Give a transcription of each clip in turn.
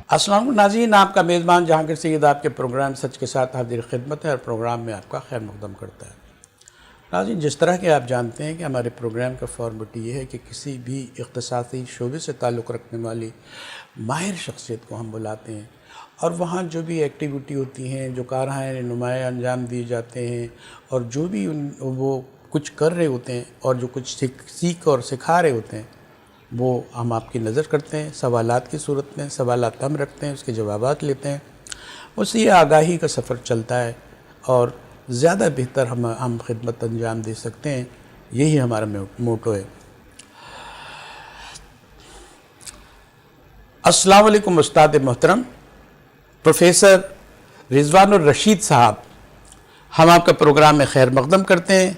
السلام علیکم ناظرین، آپ کا میزبان جہانگیر سید آپ کے پروگرام سچ کے ساتھ حاضر خدمت ہے اور پروگرام میں آپ کا خیر مقدم کرتا ہے۔ ناظرین، جس طرح کہ آپ جانتے ہیں کہ ہمارے پروگرام کا فارمیٹ یہ ہے کہ کسی بھی اختصاصی شعبے سے تعلق رکھنے والی ماہر شخصیت کو ہم بلاتے ہیں اور وہاں جو بھی ایکٹیویٹی ہوتی ہیں، جو کارہائے نمایاں انجام دیے جاتے ہیں اور جو بھی وہ کچھ کر رہے ہوتے ہیں اور جو کچھ سیکھ اور سکھا رہے ہوتے ہیں، وہ ہم آپ کی نظر کرتے ہیں سوالات کی صورت میں۔ سوالات ہم رکھتے ہیں، اس کے جوابات لیتے ہیں، اس سے یہ آگاہی کا سفر چلتا ہے اور زیادہ بہتر ہم خدمت انجام دے سکتے ہیں۔ یہی ہمارا موٹو ہے۔ السلام علیکم استاد محترم پروفیسر رضوان الرشید صاحب، ہم آپ کا پروگرام میں خیر مقدم کرتے ہیں۔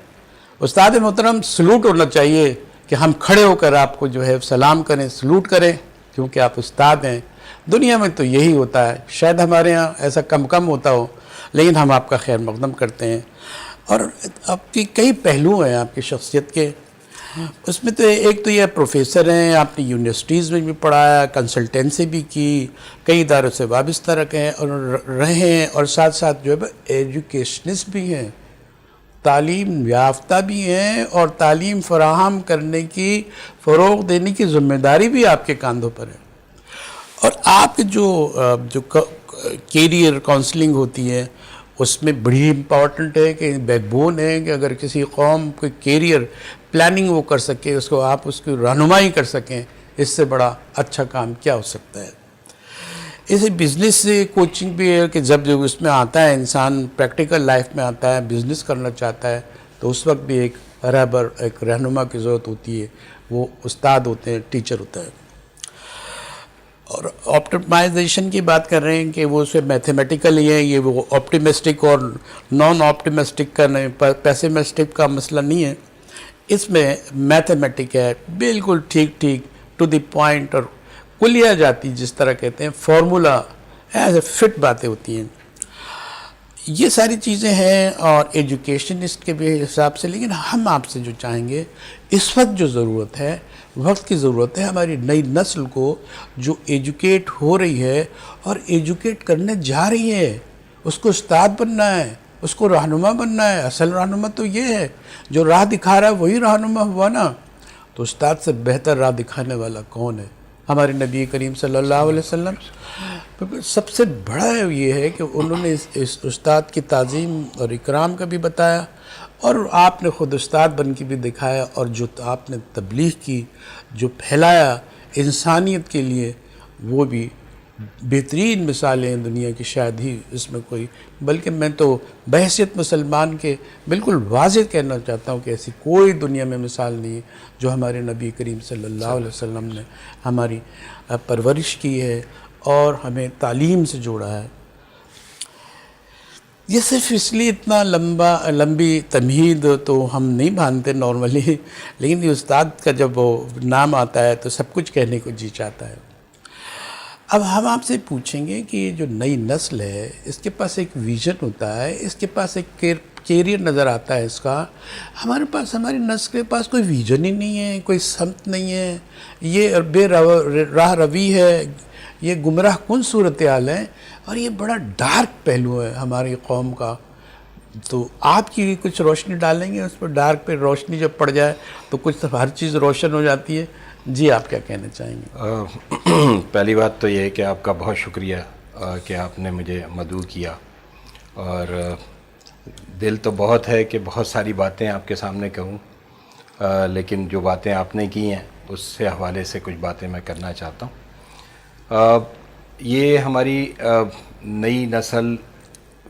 استاد محترم، سلوٹ ہونا چاہیے کہ ہم کھڑے ہو کر آپ کو جو ہے سلام کریں، سلوٹ کریں، کیونکہ آپ استاد ہیں۔ دنیا میں تو یہی ہوتا ہے، شاید ہمارے ہاں ایسا کم ہوتا ہو، لیکن ہم آپ کا خیر مقدم کرتے ہیں۔ اور آپ کی کئی پہلو ہیں آپ کی شخصیت کے، اس میں تو ایک تو یہ پروفیسر ہیں، آپ نے یونیورسٹیز میں بھی پڑھایا، کنسلٹنسی بھی کی، کئی اداروں سے وابستہ رہے ہیں اور ساتھ ساتھ جو ہے ایجوکیشنسٹ بھی ہیں، تعلیم یافتہ بھی ہیں اور تعلیم فراہم کرنے کی، فروغ دینے کی ذمہ داری بھی آپ کے کاندھوں پر ہے۔ اور آپ کے جو کیریئر کاؤنسلنگ ہوتی ہے، اس میں بڑی امپورٹنٹ ہے کہ بیک بون ہے کہ اگر کسی قوم کو کیریئر پلاننگ وہ کر سکے، اس کو آپ اس کی رہنمائی کر سکیں، اس سے بڑا اچھا کام کیا ہو سکتا ہے۔ اسے بزنس سے کوچنگ بھی ہے کہ جب اس میں آتا ہے انسان پریکٹیکل لائف میں آتا ہے، بزنس کرنا چاہتا ہے، تو اس وقت بھی ایک رہبر، ایک رہنما کی ضرورت ہوتی ہے۔ وہ استاد ہوتے ہیں، ٹیچر ہوتا ہے۔ اور آپٹیمائزیشن کی بات کر رہے ہیں کہ وہ اسے میتھمیٹیکل ہی ہے، یہ وہ آپٹیمسٹک اور نان آپٹیمسٹک کا نہیں، پیسیمسٹک کا مسئلہ نہیں ہے، اس میں میتھمیٹک ہے، بالکل ٹھیک ٹو دی پوائنٹ، اور کلیہ جاتی جس طرح کہتے ہیں، فارمولا ایسے فٹ باتیں ہوتی ہیں۔ یہ ساری چیزیں ہیں اور ایجوکیشنسٹ کے بھی حساب سے، لیکن ہم آپ سے جو چاہیں گے، اس وقت جو ضرورت ہے، وقت کی ضرورت ہے ہماری نئی نسل کو جو ایجوکیٹ ہو رہی ہے اور ایجوکیٹ کرنے جا رہی ہے، اس کو استاد بننا ہے، اس کو رہنما بننا ہے۔ اصل رہنما تو یہ ہے، جو راہ دکھا رہا ہے وہی رہنما ہوا نا۔ تو استاد سے بہتر راہ دکھانے والا کون ہے؟ ہمارے نبی کریم صلی اللہ علیہ وسلم۔ سب سے بڑا یہ ہے کہ انہوں نے اس استاد کی تعظیم اور اکرام کا بھی بتایا، اور آپ نے خود استاد بن کے بھی دکھایا، اور جو آپ نے تبلیغ کی، جو پھیلایا انسانیت کے لیے، وہ بھی بہترین مثالیں ہیں دنیا کی، شاید ہی اس میں کوئی، بلکہ میں تو بحیثیت مسلمان کے بالکل واضح کہنا چاہتا ہوں کہ ایسی کوئی دنیا میں مثال نہیں ہے جو ہمارے نبی کریم صلی اللہ علیہ وسلم نے ہماری پرورش کی ہے اور ہمیں تعلیم سے جوڑا ہے۔ یہ صرف اس لیے اتنا لمبی تمہید تو ہم نہیں باندھتے نارملی، لیکن یہ استاد کا جب وہ نام آتا ہے تو سب کچھ کہنے کو جی چاہتا ہے۔ اب ہم آپ سے پوچھیں گے کہ جو نئی نسل ہے، اس کے پاس ایک ویژن ہوتا ہے، اس کے پاس ایک کیریئر نظر آتا ہے اس کا۔ ہماری نسل کے پاس کوئی ویژن ہی نہیں ہے، کوئی سمت نہیں ہے، یہ بے راہ روی ہے، یہ گمراہ کن صورتحال ہے، اور یہ بڑا ڈارک پہلو ہے ہماری قوم کا۔ تو آپ کی کچھ روشنی ڈالیں گے اس پر؟ ڈارک پہ روشنی جب پڑ جائے تو کچھ ہر چیز روشن ہو جاتی ہے۔ جی، آپ کیا کہنا چاہیں گے؟ پہلی بات تو یہ ہے کہ آپ کا بہت شکریہ کہ آپ نے مجھے مدعو کیا، اور دل تو بہت ہے کہ بہت ساری باتیں آپ کے سامنے کہوں، لیکن جو باتیں آپ نے کی ہیں اس سے حوالے سے کچھ باتیں میں کرنا چاہتا ہوں۔ یہ ہماری نئی نسل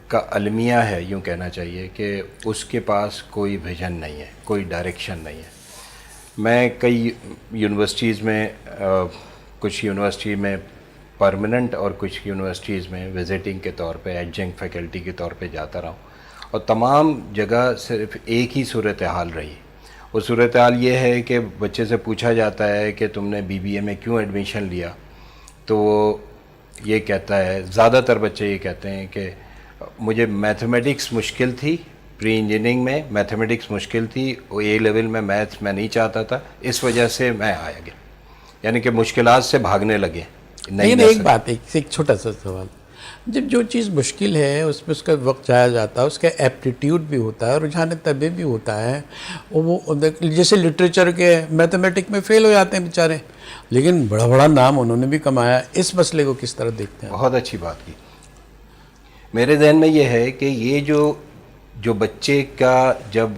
کا المیہ ہے، یوں کہنا چاہیے کہ اس کے پاس کوئی ویژن نہیں ہے، کوئی ڈائریکشن نہیں ہے۔ میں کئی یونیورسٹیز میں، کچھ یونیورسٹی میں پرماننٹ اور کچھ یونیورسٹیز میں وزٹنگ کے طور پہ، ایڈجنکٹ فیکلٹی کے طور پہ جاتا رہا ہوں، اور تمام جگہ صرف ایک ہی صورتحال رہی۔ وہ صورتحال یہ ہے کہ بچے سے پوچھا جاتا ہے کہ تم نے BBA میں کیوں ایڈمیشن لیا، تو وہ یہ کہتا ہے، زیادہ تر بچے یہ کہتے ہیں کہ مجھے میتھمیٹکس مشکل تھی، پری انجینئرنگ میں میتھمیٹکس مشکل تھی، وہ A لیول میں میتھس میں نہیں چاہتا تھا، اس وجہ سے میں آیا گیا، یعنی کہ مشکلات سے بھاگنے لگے۔ لیکن ایک بات، ایک چھوٹا سا سوال، جب جو چیز مشکل ہے اس میں اس کا وقت جایا جاتا ہے، اس کا ایپٹیٹیوڈ بھی ہوتا ہے، رجحان طبع بھی ہوتا ہے، وہ جیسے لٹریچر کے میتھمیٹک میں فیل ہو جاتے ہیں بیچارے، لیکن بڑا بڑا نام انہوں نے بھی کمایا. اس مسئلے کو کس طرح دیکھتے ہیں؟ بہت اچھی بات کی. میرے ذہن میں یہ ہے کہ یہ جو بچے کا جب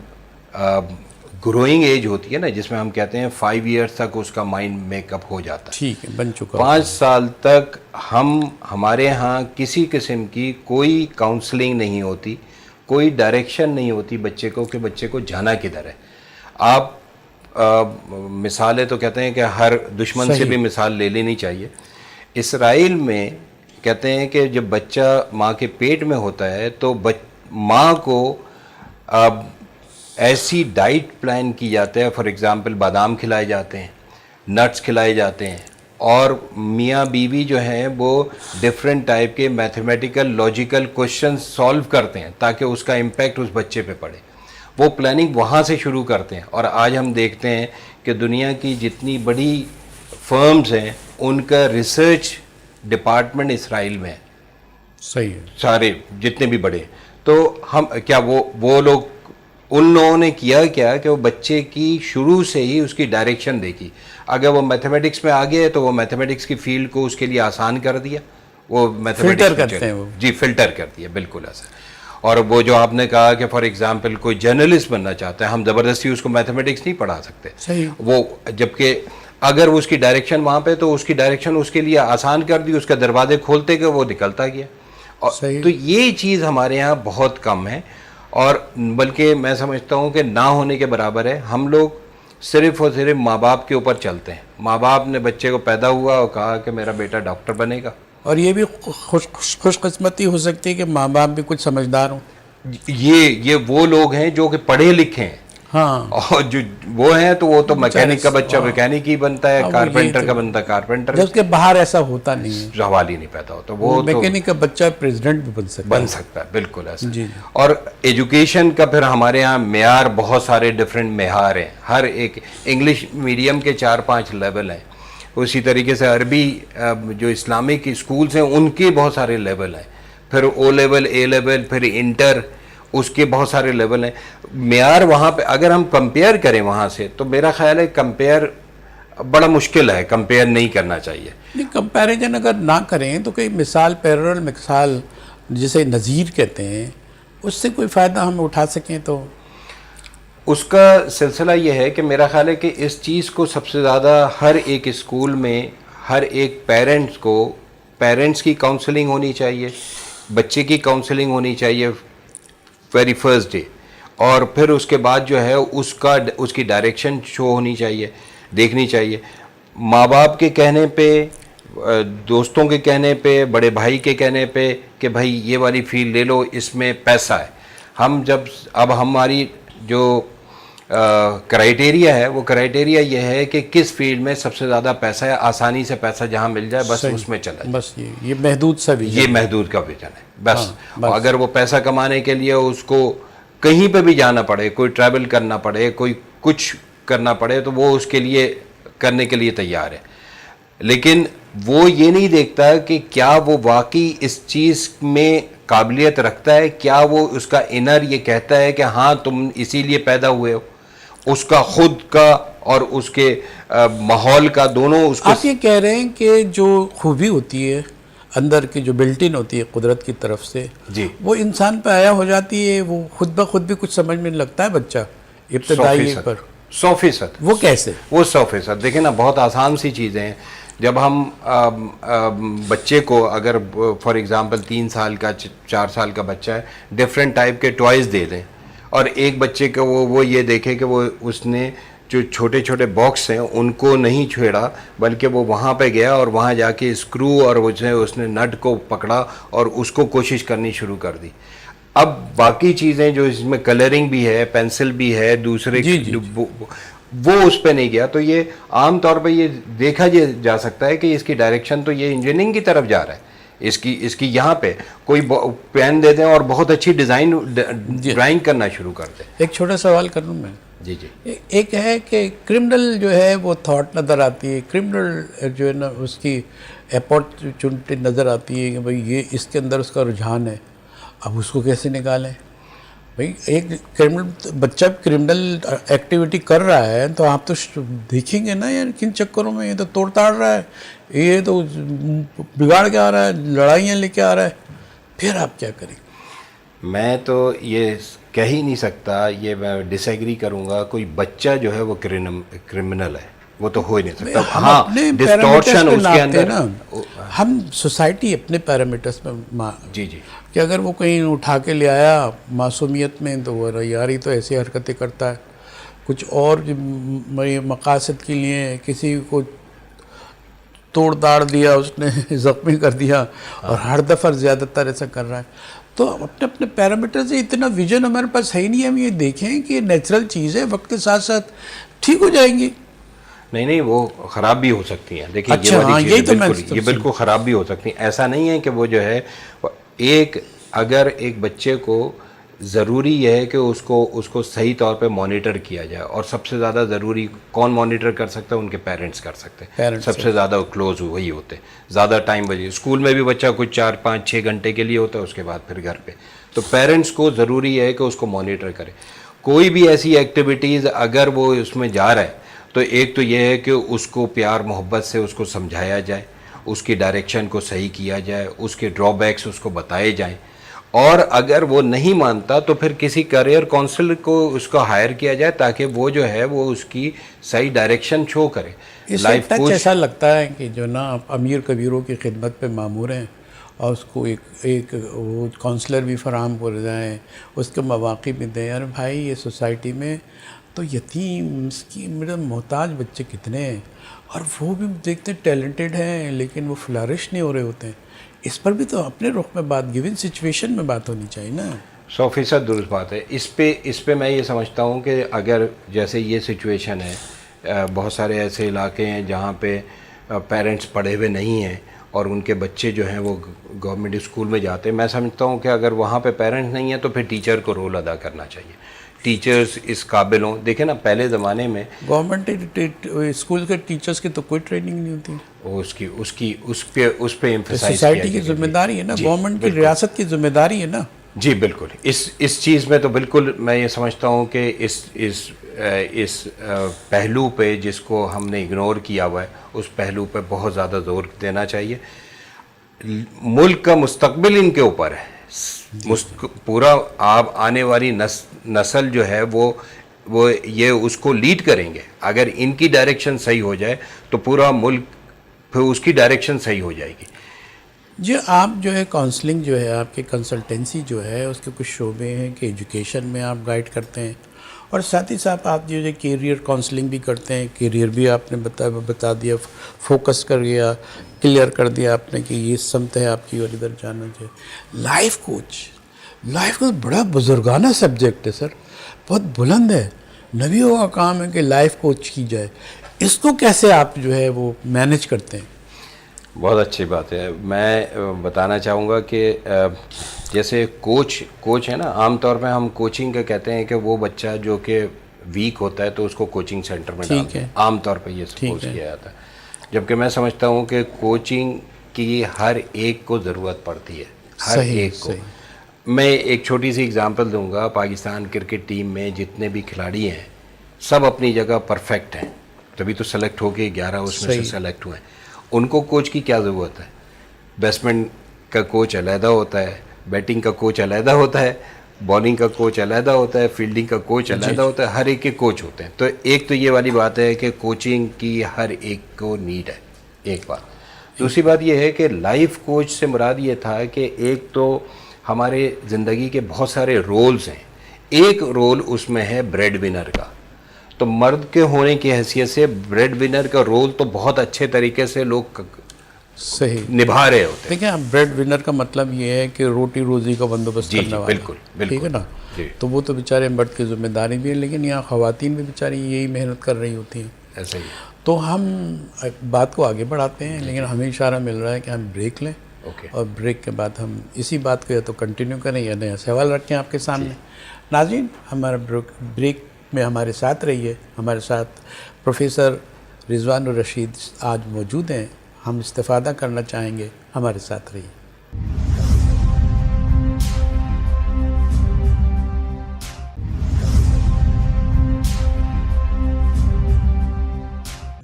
گروئنگ ایج ہوتی ہے نا، جس میں ہم کہتے ہیں 5 ایئرس تک اس کا مائنڈ میک اپ ہو جاتا ہے، ٹھیک ہے، بن چکا 5 سال تک ہمارے ہاں کسی قسم کی کوئی کاؤنسلنگ نہیں ہوتی، کوئی ڈائریکشن نہیں ہوتی بچے کو کہ بچے کو جانا کدھر ہے. آپ مثالیں تو کہتے ہیں کہ ہر دشمن سے بھی مثال لے لینی چاہیے. اسرائیل میں کہتے ہیں کہ جب بچہ ماں کے پیٹ میں ہوتا ہے تو ماں کو ایسی ڈائٹ پلان کی جاتا ہے، فار ایگزامپل بادام کھلائے جاتے ہیں، نٹس کھلائے جاتے ہیں، اور میاں بیوی جو ہیں وہ ڈفرینٹ ٹائپ کے میتھمیٹیکل لاجیکل کوشچن سالو کرتے ہیں تاکہ اس کا امپیکٹ اس بچے پہ پڑے. وہ پلاننگ وہاں سے شروع کرتے ہیں. اور آج ہم دیکھتے ہیں کہ دنیا کی جتنی بڑی فرمز ہیں ان کا ریسرچ ڈپارٹمنٹ اسرائیل میں ہے. صحیح ہے. سارے جتنے بھی بڑے. تو ہم کیا وہ لوگ ان لوگوں نے کیا کہ وہ بچے کی شروع سے ہی اس کی ڈائریکشن دیکھی. اگر وہ میتھمیٹکس میں آگے ہے تو وہ میتھمیٹکس کی فیلڈ کو اس کے لیے آسان کر دیا. وہ فلٹر کرتے ہیں وہ. جی فلٹر کر دیا، بالکل ایسا. اور وہ جو آپ نے کہا کہ فار ایگزامپل کوئی جرنلسٹ بننا چاہتا ہے، ہم زبردستی اس کو میتھمیٹکس نہیں پڑھا سکتے. صحیح. وہ جبکہ اگر اس کی ڈائریکشن وہاں پہ تو اس کی ڈائریکشن اس کے لیے آسان کر دی، اس کا دروازے کھولتے گئے، وہ نکلتا گیا. تو یہ چیز ہمارے یہاں بہت کم ہے، اور بلکہ میں سمجھتا ہوں کہ نہ ہونے کے برابر ہے. ہم لوگ صرف اور صرف ماں باپ کے اوپر چلتے ہیں. ماں باپ نے بچے کو پیدا ہوا اور کہا کہ میرا بیٹا ڈاکٹر بنے گا. اور یہ بھی خوش قسمتی ہو سکتی ہے کہ ماں باپ بھی کچھ سمجھدار ہوں. یہ وہ لوگ ہیں جو کہ پڑھے لکھے ہیں. ہاں. اور جو وہ ہیں تو وہ تو میکینک کا بچہ میکینک ہی بنتا ہے، کارپینٹر کا بنتا ہے کارپینٹر. جبکہ باہر ایسا ہوتا نہیں ہے، سوال ہی نہیں پیدا ہوتا. وہ میکینک کا بچہ پریزیڈنٹ بھی بن سکتا ہے. بالکل ایسا. جی. اور ایجوکیشن کا پھر ہمارے ہاں معیار بہت سارے ڈفرینٹ معیار ہیں. ہر ایک انگلش میڈیم کے 4-5 لیول ہیں. اسی طریقے سے عربی جو اسلامک اسکولس ہیں ان کے بہت سارے لیول ہیں. پھر او لیول، اے لیول، پھر انٹر، اس کے بہت سارے لیول ہیں. معیار وہاں پہ اگر ہم کمپیئر کریں وہاں سے تو میرا خیال ہے کمپیئر بڑا مشکل ہے، کمپیئر نہیں کرنا چاہیے. کمپیریزن اگر نہ کریں تو کوئی مثال، پیرل مثال جسے نظیر کہتے ہیں، اس سے کوئی فائدہ ہم اٹھا سکیں تو اس کا سلسلہ یہ ہے کہ میرا خیال ہے کہ اس چیز کو سب سے زیادہ ہر ایک اسکول میں ہر ایک پیرنٹس کی کاؤنسلنگ ہونی چاہیے، بچے کی کاؤنسلنگ ہونی چاہیے ویری فرسٹ ڈے. اور پھر اس کے بعد جو ہے اس کی ڈائریکشن شو ہونی چاہیے، دیکھنی چاہیے. ماں باپ کے کہنے پہ، دوستوں کے کہنے پہ، بڑے بھائی کے کہنے پہ کہ بھائی یہ والی فیلڈ لے لو، اس میں پیسہ ہے. اب ہماری جو کرائیٹیریا ہے وہ کرائیٹیریا یہ ہے کہ کس فیلڈ میں سب سے زیادہ پیسہ ہے، آسانی سے پیسہ جہاں مل جائے بس اس میں چلا جائے. بس یہ محدود سا ویژن، یہ محدود کا ویژن ہے بس. اگر وہ پیسہ کمانے کے لیے اس کو کہیں پہ بھی جانا پڑے، کوئی ٹریول کرنا پڑے، کوئی کچھ کرنا پڑے، تو وہ اس کے لیے کرنے کے لیے تیار ہے. لیکن وہ یہ نہیں دیکھتا کہ کیا وہ واقعی اس چیز میں قابلیت رکھتا ہے، کیا وہ اس کا انر یہ کہتا ہے کہ ہاں تم اسی لیے پیدا ہوئے ہو. اس کا خود کا اور اس کے ماحول کا دونوں اس کو. آپ یہ کہہ رہے ہیں کہ جو خوبی ہوتی ہے اندر کی، جو بلٹ ان ہوتی ہے قدرت کی طرف سے، جی، وہ انسان پہ آیا ہو جاتی ہے، وہ خود بخود بھی کچھ سمجھ میں لگتا ہے بچہ ابتدائی پر. 100%. وہ کیسے؟ وہ 100%. دیکھیں نا، بہت آسان سی چیزیں ہیں. جب ہم بچے کو اگر فار ایگزامپل 3 سال کا 4 سال کا بچہ ہے، ڈفرینٹ ٹائپ کے ٹوائز دے دیں، اور ایک بچے کو وہ یہ دیکھے کہ اس نے جو چھوٹے چھوٹے باکس ہیں ان کو نہیں چھیڑا، بلکہ وہ وہاں پہ گیا اور وہاں جا کے اسکرو اور اس نے نٹ کو پکڑا اور اس کو کوشش کرنی شروع کر دی. اب باقی چیزیں جو اس میں کلرنگ بھی ہے، پینسل بھی ہے، دوسرے وہ اس پہ نہیں گیا. تو یہ عام طور پہ یہ دیکھا جا سکتا ہے کہ اس کی ڈائریکشن تو یہ انجینئرنگ کی طرف جا رہا ہے. اس کی یہاں پہ کوئی پین دے دیں اور بہت اچھی ڈرائنگ کرنا شروع کر دیں. ایک چھوٹا سوال کروں میں، جی جی ایک ہے کہ کرمنل جو ہے وہ تھاٹ نظر آتی ہے، کرمنل جو ہے نا اس کی اپارچونٹی نظر آتی ہے کہ بھئی یہ اس کے اندر اس کا رجحان ہے، اب اس کو کیسے نکالیں؟ بھئی ایک کرمنل بچہ کرمنل ایکٹیویٹی کر رہا ہے تو آپ تو دیکھیں گے نا یار کن چکروں میں یہ تو توڑ تاڑ رہا ہے، یہ تو بگاڑ کے آ رہا ہے، لڑائیاں لے کے آ رہا ہے، پھر آپ کیا کریں؟ میں تو یہ کہہ ہی نہیں سکتا، یہ میں ڈس ایگری کروں گا، کوئی بچہ جو ہے وہ کرمنل ہے، وہ تو ہو ہی نہیں سکتا. ہم ہاں اپنے ڈسٹورشن پیرامیٹرز پہ اس کے ناپتے ہیں اندر. نا، ہم سوسائٹی اپنے پیرامیٹرز پہ جی جی کہ اگر وہ کہیں اٹھا کے لے آیا معصومیت میں تو وہ یار ہی تو ایسی حرکتیں کرتا ہے، کچھ اور مقاصد کے لیے کسی کو توڑ تاڑ دیا اس نے زخمی کر دیا اور ہر دفعہ زیادہ تر ایسا کر رہا ہے. تو اپنے اپنے پیرامیٹر سے اتنا ویژن ہمارے پاس ہے ہی نہیں، ہم یہ دیکھیں کہ یہ نیچرل چیز ہے، وقت کے ساتھ ساتھ ٹھیک ہو جائیں گی. نہیں وہ خراب بھی ہو سکتی ہیں. دیکھیے یہ اچھا والی ہاں، چیز یہی تو میں یہ بالکل خراب بھی ہو سکتی ہیں. ایسا نہیں ہے کہ وہ جو ہے اگر ایک بچے کو ضروری یہ ہے کہ اس کو صحیح طور پہ مانیٹر کیا جائے، اور سب سے زیادہ ضروری کون مانیٹر کر سکتا ہے؟ ان کے پیرنٹس کر سکتے ہیں. پیرنٹس سب سے زیادہ کلوز وہی ہوتے ہیں. زیادہ ٹائم بجے اسکول میں بھی بچہ کچھ 4 5 6 گھنٹے کے لیے ہوتا ہے، اس کے بعد پھر گھر پہ. تو پیرنٹس کو ضروری ہے کہ اس کو مانیٹر کرے. کوئی بھی ایسی ایکٹیویٹیز اگر وہ اس میں جا رہا ہے تو ایک تو یہ ہے کہ اس کو پیار محبت سے اس کو سمجھایا جائے، اس کی ڈائریکشن کو صحیح کیا جائے، اس کے ڈرا بیکس اس کو بتائے جائیں. اور اگر وہ نہیں مانتا تو پھر کسی کیریئر کونسلر کو اس کو ہائر کیا جائے تاکہ وہ جو ہے وہ اس کی صحیح ڈائریکشن شو کرے. اس سے ٹچ ایسا لگتا ہے کہ جو نا آپ امیر کبیروں کی خدمت پہ مامور ہیں اور اس کو ایک وہ کونسلر بھی فراہم کر جائیں، اس کے مواقع بھی دیں. یار بھائی یہ سوسائٹی میں تو یتیم مسکین میرے محتاج بچے کتنے ہیں، اور وہ بھی دیکھتے ہیں ٹیلنٹڈ ہیں لیکن وہ فلارش نہیں ہو رہے ہوتے ہیں. اس پر بھی تو اپنے رخ میں بات، گیون سچویشن میں بات ہونی چاہیے نا. 100% درست بات ہے. اس پہ میں یہ سمجھتا ہوں کہ اگر جیسے یہ سچویشن ہے، بہت سارے ایسے علاقے ہیں جہاں پہ پیرنٹس پڑھے ہوئے نہیں ہیں اور ان کے بچے جو ہیں وہ گورنمنٹ اسکول میں جاتے ہیں. میں سمجھتا ہوں کہ اگر وہاں پہ پیرنٹس نہیں ہیں تو پھر ٹیچر کو رول ادا کرنا چاہیے. ٹیچرز اس قابل ہوں. دیکھیں نا پہلے زمانے میں گورنمنٹ اسکول کے ٹیچرز کی تو کوئی ٹریننگ نہیں ہوتی. اس پہ ایمفسائز سوسائٹی کی ذمہ داری ہے نا، گورنمنٹ کی ریاست کی ذمہ داری ہے نا. جی بالکل. اس چیز میں تو بالکل میں یہ سمجھتا ہوں کہ اس پہلو پہ جس کو ہم نے اگنور کیا ہوا ہے اس پہلو پہ بہت زیادہ زور دینا چاہیے. ملک کا مستقبل ان کے اوپر ہے. پورا آنے والی نسل جو ہے وہ یہ اس کو لیڈ کریں گے. اگر ان کی ڈائریکشن صحیح ہو جائے تو پورا ملک پھر اس کی ڈائریکشن صحیح ہو جائے گی. جی آپ جو ہے کاؤنسلنگ جو ہے آپ کی کنسلٹنسی جو ہے اس کے کچھ شعبے ہیں کہ ایجوکیشن میں آپ گائیڈ کرتے ہیں، اور ساتھ ہی ساتھ آپ جو ہے کیریئر کاؤنسلنگ بھی کرتے ہیں. کیریئر بھی آپ نے بتا دیا، فوکس کر گیا، کلیئر کر دیا آپ نے کہ یہ سمت ہے آپ کی اور ادھر جانا چاہیے. لائف کوچ بڑا بزرگانہ سبجیکٹ ہے سر، بہت بلند ہے. نبیوں کا کام ہے کہ لائف کوچ کی جائے. اس کو کیسے آپ جو ہے وہ مینیج کرتے ہیں؟ بہت اچھی بات ہے. میں بتانا چاہوں گا کہ جیسے کوچ ہے نا، عام طور پہ ہم کوچنگ کا کہتے ہیں کہ وہ بچہ جو کہ ویک ہوتا ہے تو اس کو کوچنگ سینٹر میں ڈالتے ہیں. عام طور پہ یہ سپوز کیا جاتا ہے. جبکہ میں سمجھتا ہوں کہ کوچنگ کی ہر ایک کو ضرورت پڑتی ہے، ہر ایک کو. میں ایک چھوٹی سی اگزامپل دوں گا. پاکستان کرکٹ ٹیم میں جتنے بھی کھلاڑی ہیں سب اپنی جگہ پرفیکٹ ہیں، تبھی تو سلیکٹ ہو کے 11 اس میں سے سلیکٹ ہوئے ہیں. ان کو کوچ کی کیا ضرورت ہے؟ بیٹسمین کا کوچ علیحدہ ہوتا ہے، بیٹنگ کا کوچ علیحدہ ہوتا ہے، بالنگ کا کوچ علیحدہ ہوتا ہے، فیلڈنگ کا کوچ علیحدہ ہوتا ہے. ہر ایک کے کوچ ہوتے ہیں. تو ایک تو یہ والی بات ہے کہ کوچنگ کی ہر ایک کو نیڈ ہے، ایک بات. دوسری بات یہ ہے کہ لائف کوچ سے مراد یہ تھا کہ ایک تو ہمارے زندگی کے بہت سارے رولز ہیں. ایک رول اس میں ہے بریڈ ونر کا. تو مرد کے ہونے کی حیثیت سے بریڈ ونر کا رول تو بہت اچھے طریقے سے لوگ صحیح نبھا رہے ہوتے ہیں. دیکھیں بریڈ ونر کا مطلب یہ ہے کہ روٹی روزی کا بندوبست کرنے والا. بالکل ٹھیک ہے نا. تو وہ تو بیچارے مرد کی ذمہ داری بھی ہے، لیکن یہاں خواتین بھی بیچاری یہی محنت کر رہی ہوتی ہیں. ایسا ہی. تو ہم بات کو آگے بڑھاتے ہیں، لیکن ہمیں اشارہ مل رہا ہے کہ ہم بریک لیں، اور بریک کے بعد ہم اسی بات کو یا تو کنٹینیو کریں یا نیا سوال رکھیں آپ کے سامنے. ناظرین ہمارا بریک میں ہمارے ساتھ رہیے. ہمارے ساتھ پروفیسر رضوان الرشید آج موجود ہیں, ہم استفادہ کرنا چاہیں گے. ہمارے ساتھ رہیے.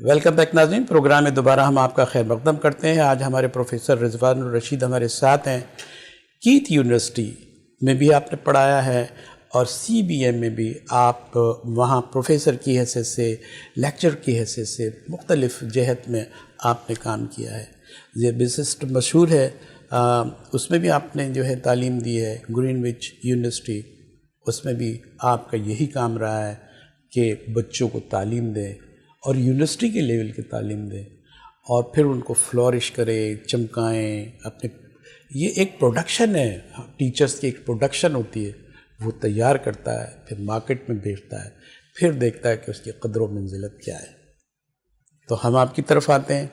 ویلکم بیک ناظرین. پروگرام میں دوبارہ ہم آپ کا خیر مقدم کرتے ہیں. آج ہمارے پروفیسر رضوان الرشید ہمارے ساتھ ہیں. کیت یونیورسٹی میں بھی آپ نے پڑھایا ہے اور سی بی ایم میں بھی آپ وہاں پروفیسر کی حیثیت سے, لیکچر کی حیثیت سے مختلف جہت میں آپ نے کام کیا ہے. یہ بزنس مشہور ہے, اس میں بھی آپ نے جو ہے تعلیم دی ہے. گرین وچ یونیورسٹی, اس میں بھی آپ کا یہی کام رہا ہے کہ بچوں کو تعلیم دیں اور یونیورسٹی کے لیول کی تعلیم دیں اور پھر ان کو فلورش کرے, چمکائیں اپنے. یہ ایک پروڈکشن ہے, ٹیچرز کی ایک پروڈکشن ہوتی ہے. وہ تیار کرتا ہے, پھر مارکیٹ میں بیچتا ہے, پھر دیکھتا ہے کہ اس کی قدر و منزلت کیا ہے. تو ہم آپ کی طرف آتے ہیں.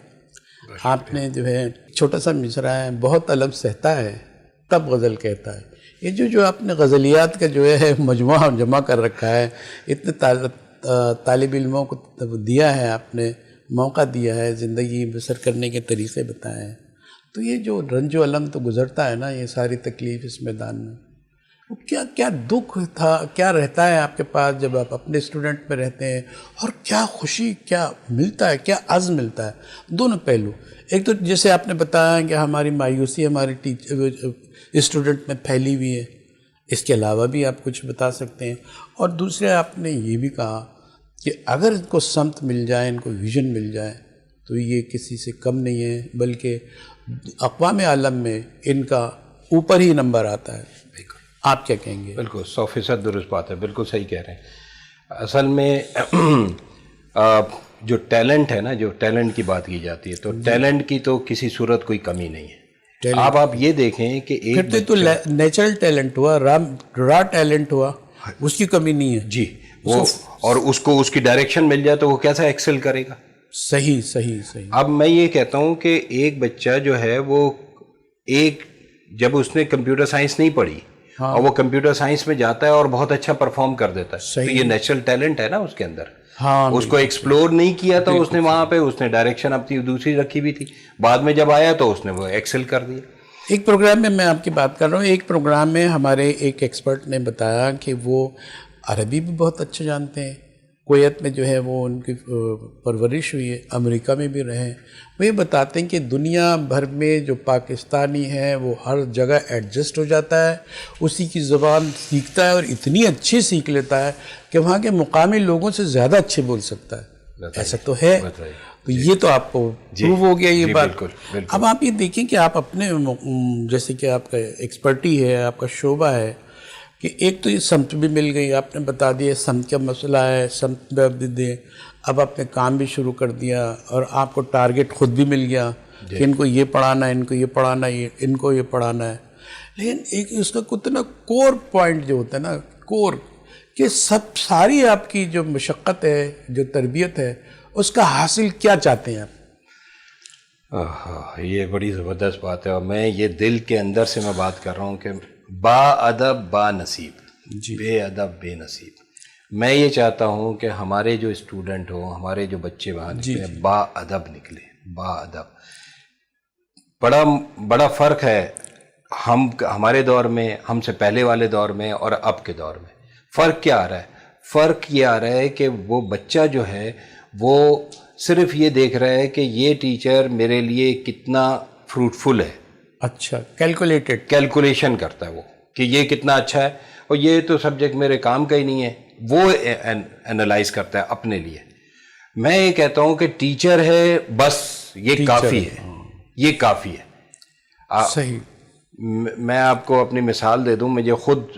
آپ نے جو ہے چھوٹا سا مصرع ہے, بہت علم سہتا ہے تب غزل کہتا ہے. یہ جو آپ نے غزلیات کا جو ہے مجموعہ جمع کر رکھا ہے, اتنے طالب علموں کو دیا ہے, آپ نے موقع دیا ہے, زندگی بسر کرنے کے طریقے بتائے ہیں. تو یہ جو رنج و علم تو گزرتا ہے نا, یہ ساری تکلیف اس میدان میں, وہ کیا دکھ تھا, کیا رہتا ہے آپ کے پاس جب آپ اپنے اسٹوڈنٹ میں رہتے ہیں, اور کیا خوشی, کیا ملتا ہے, کیا عزم ملتا ہے. دونوں پہلو. ایک تو جیسے آپ نے بتایا کہ ہماری مایوسی ہماری اسٹوڈنٹ میں پھیلی ہوئی ہے, اس کے علاوہ بھی آپ کچھ بتا سکتے ہیں. اور دوسرے آپ نے یہ بھی کہا کہ اگر ان کو سمت مل جائے, ان کو ویژن مل جائے, تو یہ کسی سے کم نہیں ہے, بلکہ اقوام عالم میں ان کا اوپر ہی نمبر آتا ہے. آپ کیا کہیں گے؟ بالکل 100% درست بات ہے, بالکل صحیح کہہ رہے ہیں. اصل میں جو ٹیلنٹ ہے نا, جو ٹیلنٹ کی بات کی جاتی ہے, تو ٹیلنٹ کی تو کسی صورت کوئی کمی نہیں ہے. آپ یہ دیکھیں کہ ایک تو نیچرل ٹیلنٹ ہوا, را ٹیلنٹ ہوا, اس کی کمی نہیں ہے. جی, وہ اور اس کو اس کی ڈائریکشن مل جائے تو وہ کیسا ایکسل کرے گا. صحیح. اب میں یہ کہتا ہوں کہ ایک بچہ جو ہے وہ جب اس نے کمپیوٹر سائنس نہیں پڑھی اور وہ کمپیوٹر سائنس میں جاتا ہے اور بہت اچھا پرفارم کر دیتا ہے, تو یہ نیچرل ٹیلنٹ ہے نا اس کے اندر. اس کو ایکسپلور نہیں کیا تھا اس نے وہاں پہ, اس نے ڈائریکشن اپنی دوسری رکھی ہوئی تھی, بعد میں جب آیا تو اس نے وہ ایکسل کر دیا. ایک پروگرام میں آپ کی بات کر رہا ہوں, ایک پروگرام میں ہمارے ایک ایکسپرٹ نے بتایا کہ وہ عربی بھی بہت اچھا جانتے ہیں. کویت میں جو ہے وہ ان کی پرورش ہوئی ہے, امریکہ میں بھی رہے. وہ یہ بتاتے ہیں کہ دنیا بھر میں جو پاکستانی ہے وہ ہر جگہ ایڈجسٹ ہو جاتا ہے, اسی کی زبان سیکھتا ہے اور اتنی اچھی سیکھ لیتا ہے کہ وہاں کے مقامی لوگوں سے زیادہ اچھے بول سکتا ہے. ایسا تو ہے. تو یہ تو آپ کو پروو ہو گیا یہ بات. اب آپ یہ دیکھیں کہ آپ اپنے جیسے کہ آپ کا ایکسپرٹی ہے, آپ کا شعبہ ہے, کہ ایک تو یہ سمت بھی مل گئی, آپ نے بتا دیا سمت کا مسئلہ ہے, سمت میں اب دیں. اب آپ نے کام بھی شروع کر دیا اور آپ کو ٹارگٹ خود بھی مل گیا کہ ان کو یہ پڑھانا ہے, ان کو یہ پڑھانا ہے, ان کو یہ پڑھانا ہے. لیکن ایک اس کا کتنا کور پوائنٹ جو ہوتا ہے نا, کور, کہ ساری آپ کی جو مشقت ہے, جو تربیت ہے, اس کا حاصل کیا چاہتے ہیں آپ؟ یہ بڑی زبردست بات ہے, اور میں یہ دل کے اندر سے میں بات کر رہا ہوں کہ با ادب با نصیب, بے ادب بے نصیب. میں یہ چاہتا ہوں کہ ہمارے جو اسٹوڈنٹ ہوں, ہمارے جو بچے وہاں نکلے, با ادب نکلے, با ادب. بڑا فرق ہے ہمارے دور میں, ہم سے پہلے والے دور میں اور اب کے دور میں. فرق کیا آ رہا ہے؟ فرق یہ آ رہا ہے کہ وہ بچہ جو ہے وہ صرف یہ دیکھ رہا ہے کہ یہ ٹیچر میرے لیے کتنا فروٹفل ہے. اچھا, کیلکولیشن کرتا ہے وہ کہ یہ کتنا اچھا ہے, اور یہ تو سبجیکٹ میرے کام کا ہی نہیں ہے, وہ انالائز کرتا ہے اپنے لیے. میں یہ کہتا ہوں کہ ٹیچر ہے بس, یہ کافی ہے, یہ کافی ہے. صحیح. میں آپ کو اپنی مثال دے دوں. مجھے خود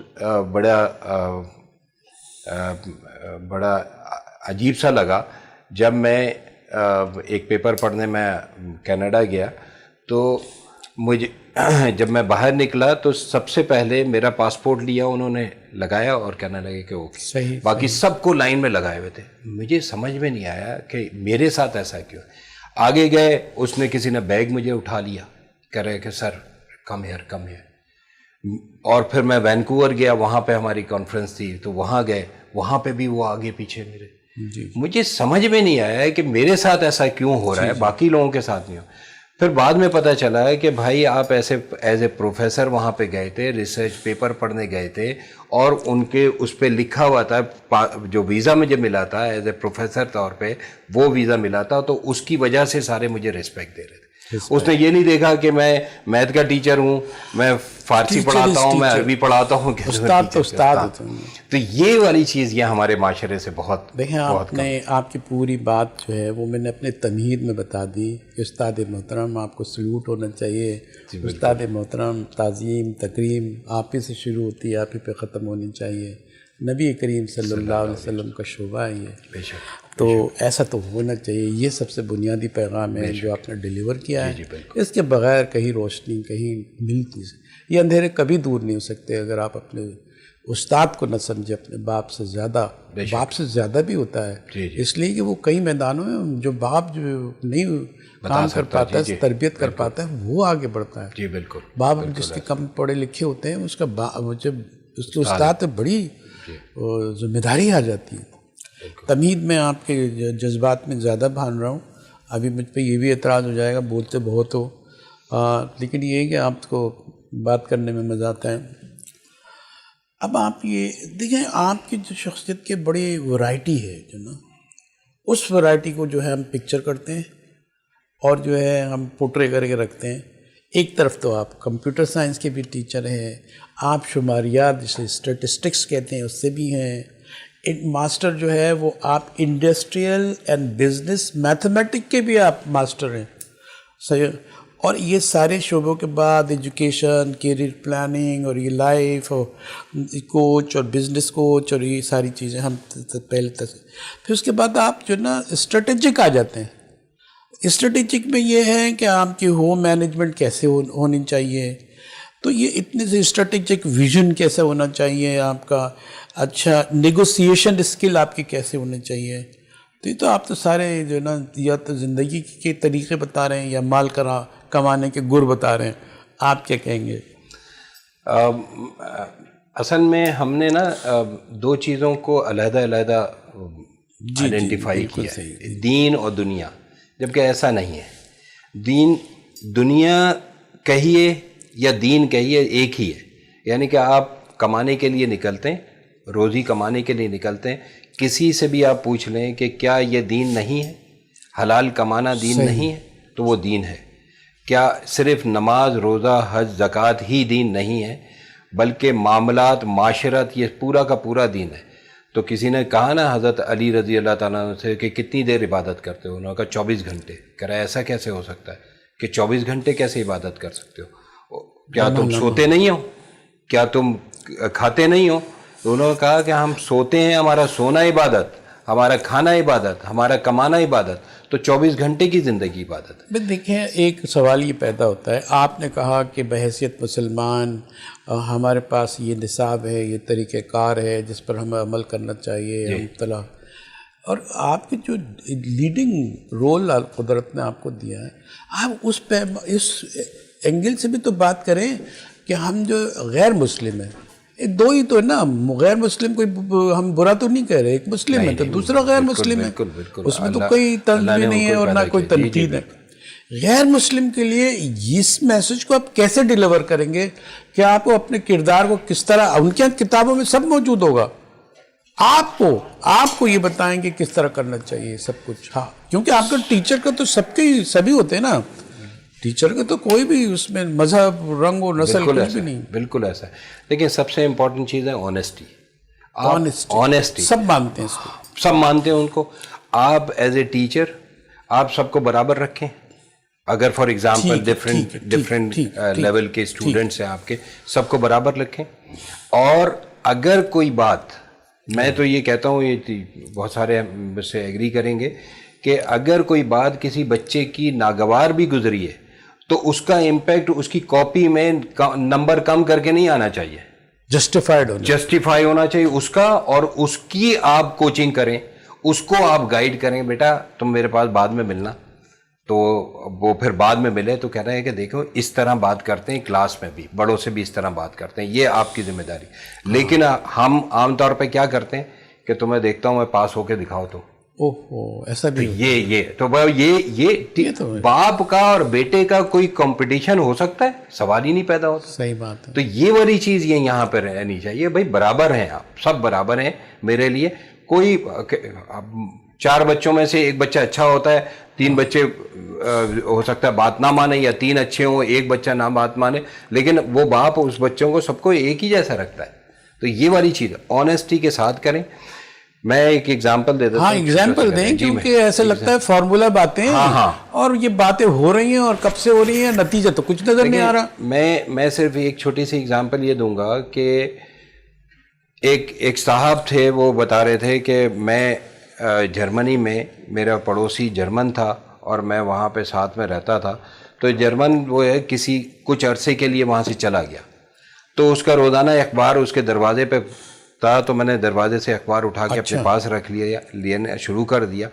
بڑا عجیب سا لگا جب میں ایک پیپر پڑھنے میں کینیڈا گیا, تو مجھے جب میں باہر نکلا تو سب سے پہلے میرا پاسپورٹ لیا انہوں نے, لگایا اور کہنے لگے کہ اوکے. باقی سب کو لائن میں لگائے ہوئے تھے. مجھے سمجھ میں نہیں آیا کہ میرے ساتھ ایسا کیوں. آگے گئے, اس نے کسی نے بیگ مجھے اٹھا لیا, کہہ رہے کہ سر کم ہیئر. اور پھر میں وینکوور گیا, وہاں پہ ہماری کانفرنس تھی, تو وہاں گئے, وہاں پہ بھی وہ آگے پیچھے میرے. مجھے سمجھ میں نہیں آیا ہے کہ میرے ساتھ ایسا کیوں ہو رہا ہے, باقی لوگوں کے ساتھ نہیں ہو. پھر بعد میں پتہ چلا ہے کہ بھائی آپ ایسے ایز اے پروفیسر وہاں پہ گئے تھے, ریسرچ پیپر پڑھنے گئے تھے, اور ان کے اس پہ لکھا ہوا تھا, جو ویزا مجھے ملا تھا ایز اے پروفیسر طور پہ, وہ ویزا ملا تھا, تو اس کی وجہ سے سارے مجھے ریسپیکٹ دے رہے تھے. اس نے یہ نہیں دیکھا کہ میں میتھ کا ٹیچر ہوں, میں فارسی پڑھاتا ہوں, میں عربی پڑھاتا ہوں, استاد. تو یہ والی چیز یہ ہمارے معاشرے سے بہت. دیکھیں آپ نے, آپ کی پوری بات جو ہے وہ میں نے اپنے تمہید میں بتا دی کہ استاد محترم آپ کو سلوٹ ہونا چاہیے. استاد محترم, تعظیم تکریم آپ ہی سے شروع ہوتی ہے, آپ ہی پہ ختم ہونی چاہیے. نبی کریم صلی اللہ علیہ وسلم کا شعبہ ہے یہ. بے شک. تو ایسا تو ہونا چاہیے. یہ سب سے بنیادی پیغام ہے جو آپ نے ڈیلیور کیا ہے. اس کے بغیر کہیں روشنی کہیں ملتی, یہ اندھیرے کبھی دور نہیں ہو سکتے اگر آپ اپنے استاد کو نہ سمجھے. اپنے باپ سے زیادہ, باپ سے زیادہ بھی ہوتا ہے, اس لیے کہ وہ کئی میدانوں میں جو باپ جو نہیں کام کر پاتا ہے, تربیت کر پاتا ہے, وہ آگے بڑھتا ہے. جی بالکل. باپ جس کے کم پڑھے لکھے ہوتے ہیں اس کا جب اس کے استاد پہ بڑی ذمہ داری آ جاتی ہے. تمہید میں آپ کے جذبات میں زیادہ بھان رہا ہوں. ابھی مجھ پہ یہ بھی اعتراض ہو جائے گا بولتے بہت ہو, لیکن یہ ہے کہ آپ کو بات کرنے میں مزہ آتا ہے. اب آپ یہ دیکھیں, آپ کی جو شخصیت کی بڑی ورائٹی ہے جو نا, اس ورائٹی کو جو ہے ہم پکچر کرتے ہیں اور جو ہے ہم پورٹرے کر کے رکھتے ہیں. ایک طرف تو آپ کمپیوٹر سائنس کے بھی ٹیچر ہیں, آپ شماریات جسے اسٹیٹسٹکس کہتے ہیں اس سے بھی ہیں. ماسٹر جو ہے وہ آپ انڈسٹریل اینڈ بزنس میتھمیٹک کے بھی آپ ماسٹر ہیں. صحیح. اور یہ سارے شعبوں کے بعد ایجوکیشن, کیریئر پلاننگ, اور یہ لائف اور کوچ اور بزنس کوچ, اور یہ ساری چیزیں ہم پہلے پھر اس کے بعد آپ جو نا اسٹریٹجک آ جاتے ہیں. اسٹریٹجک میں یہ ہے کہ آپ کی ہوم مینجمنٹ کیسے ہونی چاہیے, تو یہ اتنے سے اسٹریٹجک ویژن کیسے ہونا چاہیے آپ کا, اچھا نیگوسیشن اسکل آپ کی کیسے ہونے چاہیے. تو یہ تو آپ تو سارے جو نا یا تو زندگی کے طریقے بتا رہے ہیں یا مال کمانے کے گر بتا رہے ہیں. آپ کیا کہیں گے؟ اصل میں ہم نے نا دو چیزوں کو علیحدہ علیحدہ آئیڈینٹیفائی کیا ہے, دین اور دنیا, جبکہ ایسا نہیں ہے. دین دنیا کہیے یا دین کہیے ایک ہی ہے. یعنی کہ آپ کمانے کے لیے نکلتے ہیں, روزی کمانے کے لیے نکلتے ہیں. کسی سے بھی آپ پوچھ لیں کہ کیا یہ دین نہیں ہے, حلال کمانا دین نہیں ہے, تو وہ دین ہے. کیا صرف نماز, روزہ, حج, زکوٰۃ ہی دین نہیں ہے, بلکہ معاملات, معاشرت, یہ پورا کا پورا دین ہے. تو کسی نے کہا نا حضرت علی رضی اللہ تعالیٰ عنہ سے کہ کتنی دیر عبادت کرتے ہو, انہوں نے کہا 24 گھنٹے. کہہ رہا ہے ایسا کیسے ہو سکتا ہے کہ 24 گھنٹے کیسے عبادت کر سکتے ہو, کیا تم سوتے نہیں ہو, کیا تم کھاتے نہیں ہو؟ تو انہوں نے کہا کہ ہم سوتے ہیں, ہمارا سونا عبادت, ہمارا کھانا عبادت, ہمارا کمانا عبادت, تو 24 گھنٹے کی زندگی عبادت ہے. دیکھیں ایک سوال یہ پیدا ہوتا ہے, آپ نے کہا کہ بحیثیت مسلمان ہمارے پاس یہ نصاب ہے, یہ طریقہ کار ہے جس پر ہمیں عمل کرنا چاہیے, ہم طلع, اور آپ کی جو لیڈنگ رول قدرت نے آپ کو دیا ہے, آپ اس پہ اس اینگل سے بھی تو بات کریں کہ ہم جو غیر مسلم ہیں, دو ہی تو ہے نا, غیر مسلم کوئی ہم برا تو نہیں کہہ رہے, ایک مسلم ہے تو دوسرا غیر مسلم ہے, اس میں تو کوئی تنقید نہیں ہے اور نہ کوئی تنقید ہے. غیر مسلم کے لیے اس میسج کو آپ کیسے ڈیلیور کریں گے کہ آپ کو اپنے کردار کو کس طرح, ان کے کتابوں میں سب موجود ہوگا, آپ کو یہ بتائیں کہ کس طرح کرنا چاہیے سب کچھ. ہاں, کیونکہ آپ کا ٹیچر کا تو سبھی ہوتے ہیں نا, ٹیچر کا تو کوئی بھی اس میں مذہب, رنگ و نسل کچھ بھی نہیں. بالکل ایسا ہے. لیکن سب سے امپورٹنٹ چیز ہے آنیسٹی. آنیسٹی سب مانتے ہیں اس کو, سب مانتے ہیں ان کو. آپ ایز اے ٹیچر آپ سب کو برابر رکھیں. اگر فار ایگزامپل ڈفرینٹ لیول کے اسٹوڈنٹس ہیں آپ کے, سب کو برابر رکھیں. اور اگر کوئی بات, میں تو یہ کہتا ہوں, یہ بہت سارے مجھ سے ایگری کریں گے کہ اگر کوئی بات کسی بچے کی ناگوار بھی گزری ہے تو اس کا امپیکٹ اس کی کاپی میں نمبر کم کر کے نہیں آنا چاہیے, جسٹیفائی ہونا چاہیے اس کا, اور اس کی آپ کوچنگ کریں, اس کو آپ گائیڈ کریں, بیٹا تم میرے پاس بعد میں ملنا, تو وہ پھر بعد میں ملے تو کہہ رہے ہیں کہ دیکھو اس طرح بات کرتے ہیں کلاس میں بھی، بڑوں سے بھی اس طرح بات کرتے ہیں، یہ آپ کی ذمہ داری. لیکن ہم عام طور پہ کیا کرتے ہیں کہ تمہیں دیکھتا ہوں میں پاس ہو کے دکھاؤ تو ایسا بھی یہ باپ کا اور بیٹے کا کوئی کمپٹیشن ہو سکتا ہے؟ سوال ہی نہیں پیدا ہوتا. صحیح بات ہے. تو یہ والی چیز یہاں پہ رہنی چاہیے. بھائی برابر ہیں آپ، سب برابر ہیں میرے لیے. کوئی 4 بچوں میں سے ایک بچہ اچھا ہوتا ہے، 3 بچے ہو سکتا ہے بات نہ مانے، یا 3 اچھے ہوں، ایک بچہ نہ بات مانے، لیکن وہ باپ اس بچوں کو سب کو ایک ہی جیسا رکھتا ہے. تو یہ والی چیز آنیسٹی کے ساتھ کریں. میں ایک ایگزامپل دے دیتا ہوں. ہاں ایگزامپل دیں، کیونکہ ایسا لگتا ہے فارمولا باتیں اور یہ باتیں ہو رہی ہیں اور کب سے ہو رہی ہیں، نتیجہ تو کچھ نظر نہیں آ رہا. میں صرف ایک چھوٹی سی ایگزامپل یہ دوں گا کہ ایک صاحب تھے، وہ بتا رہے تھے کہ میں جرمنی میں، میرا پڑوسی جرمن تھا اور میں وہاں پہ ساتھ میں رہتا تھا. تو جرمن وہ ہے کچھ عرصے کے لیے وہاں سے چلا گیا، تو اس کا روزانہ اخبار اس کے دروازے پہ تھا. تو میں نے دروازے سے اخبار اٹھا کے اپنے پاس رکھ لینا شروع کر دیا.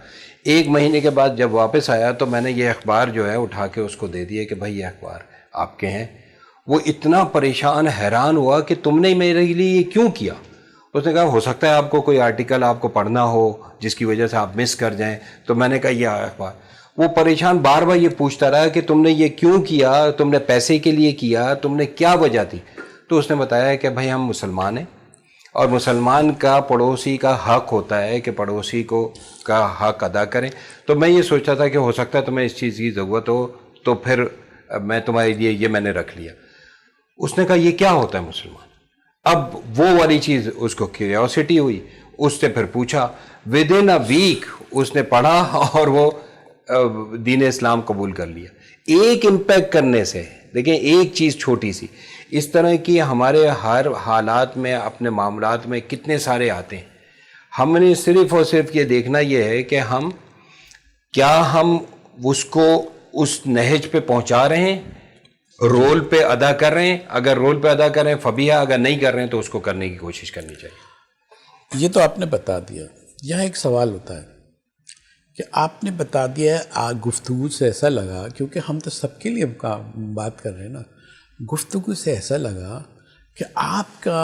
1 مہینے کے بعد جب واپس آیا تو میں نے یہ اخبار جو ہے اٹھا کے اس کو دے دیا کہ بھائی یہ اخبار آپ کے ہیں. وہ اتنا پریشان حیران ہوا کہ تم نے میرے لیے یہ کیوں کیا. اس نے کہا ہو سکتا ہے آپ کو کوئی آرٹیکل آپ کو پڑھنا ہو جس کی وجہ سے آپ مس کر جائیں. تو میں نے کہا یہ اخبار. وہ پریشان بار بار یہ پوچھتا رہا کہ تم نے یہ کیوں کیا، تم نے پیسے کے لیے کیا، تم نے کیا وجہ تھی. تو اس نے بتایا کہ بھائی ہم مسلمان ہیں اور مسلمان کا پڑوسی کا حق ہوتا ہے کہ پڑوسی کا حق ادا کریں. تو میں یہ سوچتا تھا کہ ہو سکتا ہے تمہیں اس چیز کی ضرورت ہو تو پھر میں تمہارے لیے یہ میں نے رکھ لیا. اس نے کہا یہ کیا ہوتا ہے مسلمان. اب وہ والی چیز اس کو کیوریوسٹی ہوئی، اس سے پھر پوچھا. ود ان اے ویک اس نے پڑھا اور وہ دین اسلام قبول کر لیا. ایک امپیکٹ کرنے سے، دیکھیں ایک چیز چھوٹی سی، اس طرح کی ہمارے ہر حالات میں اپنے معاملات میں کتنے سارے آتے ہیں. ہم نے صرف اور صرف یہ دیکھنا یہ ہے کہ ہم اس کو اس نہج پہ پہنچا رہے ہیں، رول پہ ادا کر رہے ہیں. اگر رول پہ ادا کر رہے ہیں فبیہ، اگر نہیں کر رہے ہیں تو اس کو کرنے کی کوشش کرنی چاہیے. یہ تو آپ نے بتا دیا. یہاں ایک سوال ہوتا ہے کہ آپ نے بتا دیا ہے، گفتگو سے ایسا لگا، کیونکہ ہم تو سب کے لیے بات کر رہے ہیں نا، گفتگو سے ایسا لگا کہ آپ کا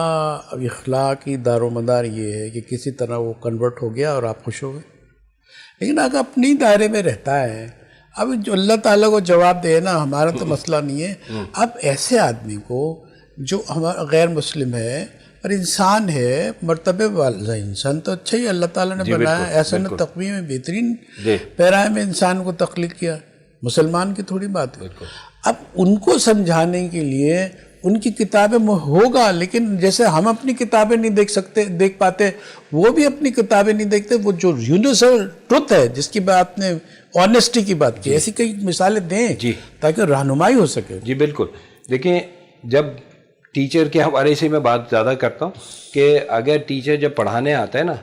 اخلاقی دار و مدار یہ ہے کہ کسی طرح وہ کنورٹ ہو گیا اور آپ خوش ہو گئے. لیکن اگر اپنی دائرے میں رہتا ہے، اب جو اللہ تعالیٰ کو جواب دے نا، ہمارا تو مسئلہ نہیں ہے. اب ایسے آدمی کو جو ہمارا غیر مسلم ہے اور انسان ہے، مرتبے والا انسان تو اچھا ہی اللہ تعالیٰ نے بنایا. ایسا نہ تقویم میں بہترین پیرائے میں انسان کو تخلیق کیا، مسلمان کی تھوڑی بات ہے. اب ان کو سمجھانے کے لیے ان کی کتابیں ہوگا، لیکن جیسے ہم اپنی کتابیں نہیں دیکھ پاتے، وہ بھی اپنی کتابیں نہیں دیکھتے. وہ جو یونیورسل ٹروتھ ہے جس کی بات نے آنیسٹی کی بات کی، ایسی کئی مثالیں دیں تاکہ رہنمائی ہو سکے. جی بالکل. دیکھیں جب ٹیچر کے حوالے سے میں بات زیادہ کرتا ہوں کہ اگر ٹیچر جب پڑھانے آتا ہے نا،